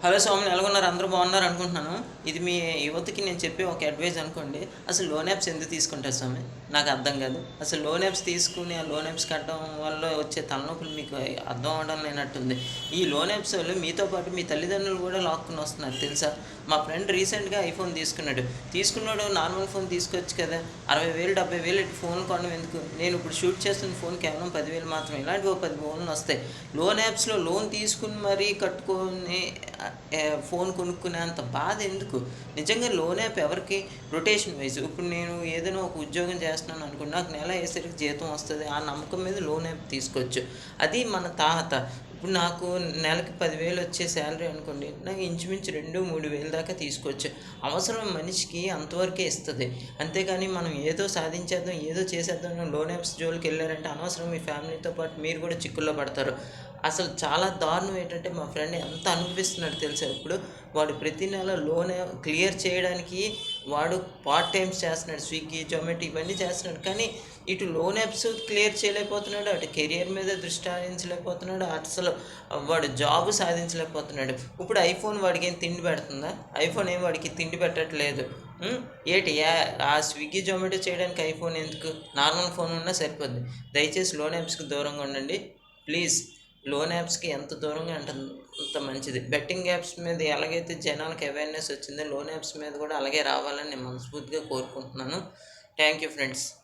Hello Somulu, ఎలాగున్నారు? అందరూ బాగున్నారు అనుకుంటున్నాను. ఇది మీ యువతకి నేను చెప్పే ఒక అడ్వైజ్ అనుకోండి. అసలు లోన్ యాప్స్ ఎందుకు తీసుకుంటారు స్వామి? నాకు అర్థం కాదు. అసలు లోన్ యాప్స్ తీసుకుని ఆ లోన్ యాప్స్ కట్టడం వల్ల వచ్చే తలనొప్పులు మీకు అర్థం అవడం లేనట్టుంది. ఈ లోన్ యాప్స్ వాళ్ళు మీతో పాటు మీ తల్లిదండ్రులు కూడా లాక్కుని వస్తున్నారు తెలుసా? మా ఫ్రెండ్ రీసెంట్గా ఐఫోన్ తీసుకున్నాడు నార్మల్ ఫోన్ తీసుకోవచ్చు కదా. 60,000 70,000 ఇటు ఫోన్ కొనడం ఎందుకు? నేను ఇప్పుడు షూట్ చేస్తున్న ఫోన్ కేవలం 10,000 మాత్రమే. ఇలాంటివి ఒక 10 ఫోన్లు వస్తాయి. లోన్ యాప్స్లో లోన్ తీసుకుని మరీ కట్టుకొని ఫోన్ కొనుక్కునేంత బాధ ఎందుకు? నిజంగా లోన్ యాప్ ఎవరికి? Rotation wise. ఇప్పుడు నేను ఏదైనా ఒక ఉద్యోగం చేస్తున్నాను అనుకోండి, నాకు నెల అయ్యేసరికి జీతం వస్తుంది, ఆ నమ్మకం మీద లోన్ యాప్ తీసుకోవచ్చు. అది మన తాహత. ఇప్పుడు నాకు నెలకి 10,000 వచ్చే శాలరీ అనుకోండి, నాకు ఇంచుమించు 2-3 వేలు దాకా తీసుకోవచ్చు. అవసరం మనిషికి అంతవరకే ఇస్తుంది. అంతేగాని మనం ఏదో సాధించేద్దాం, ఏదో చేసేద్దాం, లోన్ యాప్స్ జోలికి వెళ్ళారంటే అనవసరం మీ ఫ్యామిలీతో పాటు మీరు కూడా చిక్కుల్లో పడతారు. అసలు చాలా దారుణం ఏంటంటే, మా ఫ్రెండ్ ఎంత అనుభవిస్తున్నాడు తెలుసా ఇప్పుడు. వాడు ప్రతి నెల లోన్ క్లియర్ చేయడానికి వాడు పార్ట్ టైమ్స్ చేస్తున్నాడు. స్విగ్గీ, జొమాటో ఇవన్నీ చేస్తున్నాడు. కానీ ఇటు లోన్ యాప్స్ క్లియర్ చేయలేకపోతున్నాడు, అటు కెరియర్ మీద దృష్టి సారించలేకపోతున్నాడు, అసలు వాడు జాబ్ సాధించలేకపోతున్నాడు. ఇప్పుడు ఐఫోన్ వాడికి ఏం తిండి పెడుతుందా? ఐఫోన్ ఏం వాడికి తిండి పెట్టట్లేదు. ఏటి ఆ స్విగ్గీ, జొమాటో చేయడానికి ఐఫోన్ ఎందుకు? నార్మల్ ఫోన్ ఉన్నా సరిపోద్ది. దయచేసి లోన్ యాప్స్కి దూరంగా ఉండండి ప్లీజ్. లోన్ యాప్స్కి ఎంత దూరంగా అంటే అంత మంచిది. బెట్టింగ్ యాప్స్ మీద ఎలాగైతే జనాలకు అవేర్నెస్ వచ్చిందో, లోన్ యాప్స్ మీద కూడా అలాగే రావాలని నేను మనస్ఫూర్తిగా కోరుకుంటున్నాను. Thank you friends.